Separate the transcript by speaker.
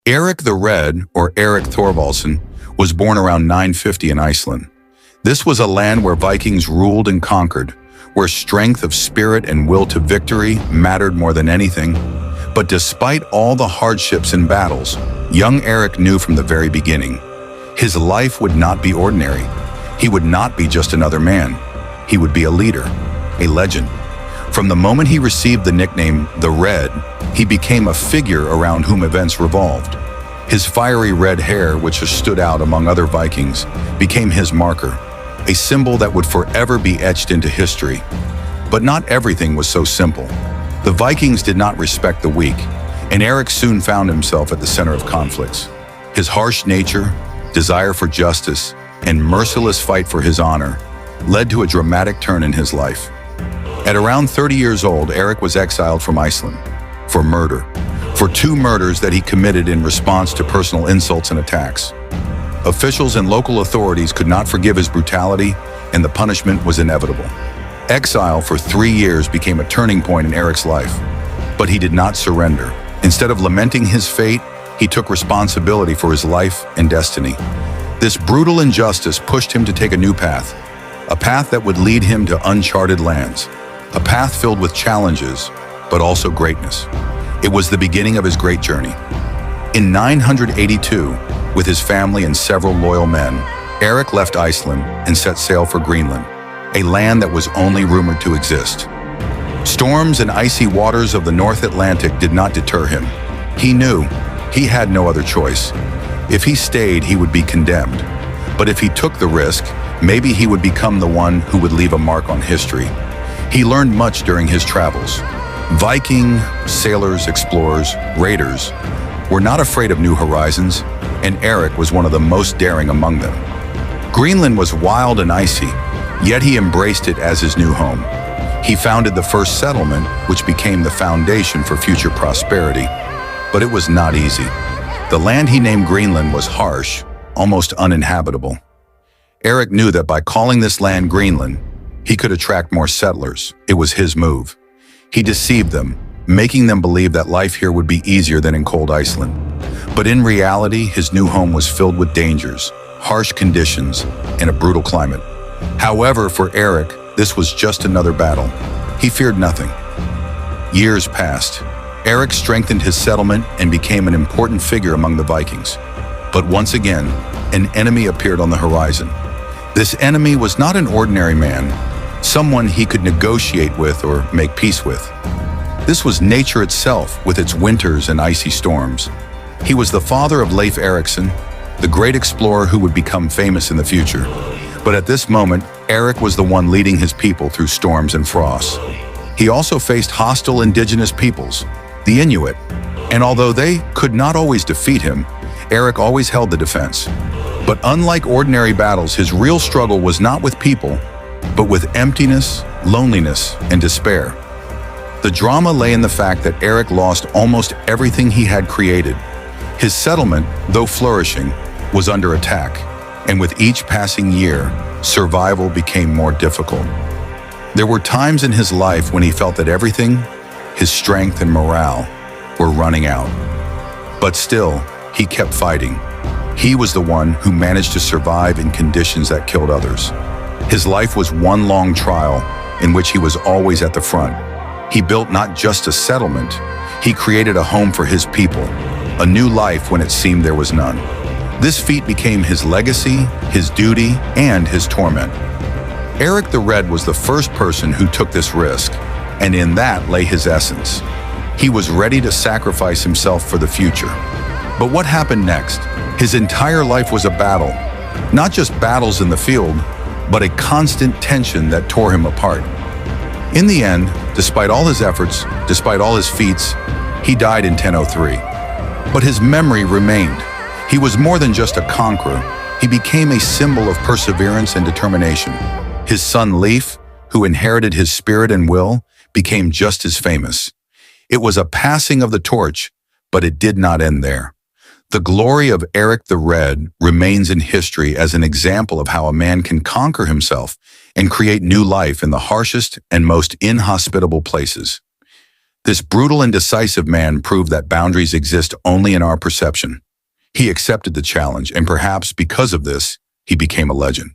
Speaker 1: Erik the Red, or Erik Thorvaldsson, was born around 950 in Iceland. This was a land where Vikings ruled and conquered, where strength of spirit and will to victory mattered more than anything. But despite all the hardships and battles, young Erik knew from the very beginning, his life would not be ordinary. He would not be just another man. He would be a leader, a legend. From the moment he received the nickname The Red, he became a figure around whom events revolved. His fiery red hair, which stood out among other Vikings, became his marker, a symbol that would forever be etched into history. But not everything was so simple. The Vikings did not respect the weak, and Erik soon found himself at the center of conflicts. His harsh nature, desire for justice, and merciless fight for his honor led to a dramatic turn in his life. At around 30 years old, Erik was exiled from Iceland for murder, for 2 murders that he committed in response to personal insults and attacks. Officials and local authorities could not forgive his brutality, and the punishment was inevitable. Exile for 3 years became a turning point in Erik's life, but he did not surrender. Instead of lamenting his fate, he took responsibility for his life and destiny. This brutal injustice pushed him to take a new path, a path that would lead him to uncharted lands, a path filled with challenges, but also greatness. It was the beginning of his great journey. In 982, with his family and several loyal men, Erik left Iceland and set sail for Greenland, a land that was only rumored to exist. Storms and icy waters of the North Atlantic did not deter him. He knew he had no other choice. If he stayed, he would be condemned. But if he took the risk, maybe he would become the one who would leave a mark on history. He learned much during his travels. Viking sailors, explorers, raiders were not afraid of new horizons, and Erik was one of the most daring among them. Greenland was wild and icy, yet he embraced it as his new home. He founded the first settlement, which became the foundation for future prosperity. But it was not easy. The land he named Greenland was harsh, almost uninhabitable. Erik knew that by calling this land Greenland, he could attract more settlers. It was his move. He deceived them, making them believe that life here would be easier than in cold Iceland. But in reality, his new home was filled with dangers, harsh conditions, and a brutal climate. However, for Erik, this was just another battle. He feared nothing. Years passed. Erik strengthened his settlement and became an important figure among the Vikings. But once again, an enemy appeared on the horizon. This enemy was not an ordinary man, someone he could negotiate with or make peace with. This was nature itself, with its winters and icy storms. He was the father of Leif Erikson, the great explorer who would become famous in the future. But at this moment, Erik was the one leading his people through storms and frosts. He also faced hostile indigenous peoples, the Inuit, and although they could not always defeat him, Erik always held the defense. But unlike ordinary battles, his real struggle was not with people, but with emptiness, loneliness, and despair. The drama lay in the fact that Erik lost almost everything he had created. His settlement, though flourishing, was under attack, and with each passing year, survival became more difficult. There were times in his life when he felt that everything, his strength and morale, were running out. But still, he kept fighting. He was the one who managed to survive in conditions that killed others. His life was one long trial in which he was always at the front. He built not just a settlement, he created a home for his people, a new life when it seemed there was none. This feat became his legacy, his duty, and his torment. Erik the Red was the first person who took this risk, and in that lay his essence. He was ready to sacrifice himself for the future. But what happened next? His entire life was a battle, not just battles in the field, but a constant tension that tore him apart. In the end, despite all his efforts, despite all his feats, he died in 1003. But his memory remained. He was more than just a conqueror. He became a symbol of perseverance and determination. His son Leif, who inherited his spirit and will, became just as famous. It was a passing of the torch, but it did not end there. The glory of Erik the Red remains in history as an example of how a man can conquer himself and create new life in the harshest and most inhospitable places. This brutal and decisive man proved that boundaries exist only in our perception. He accepted the challenge, and perhaps because of this, he became a legend.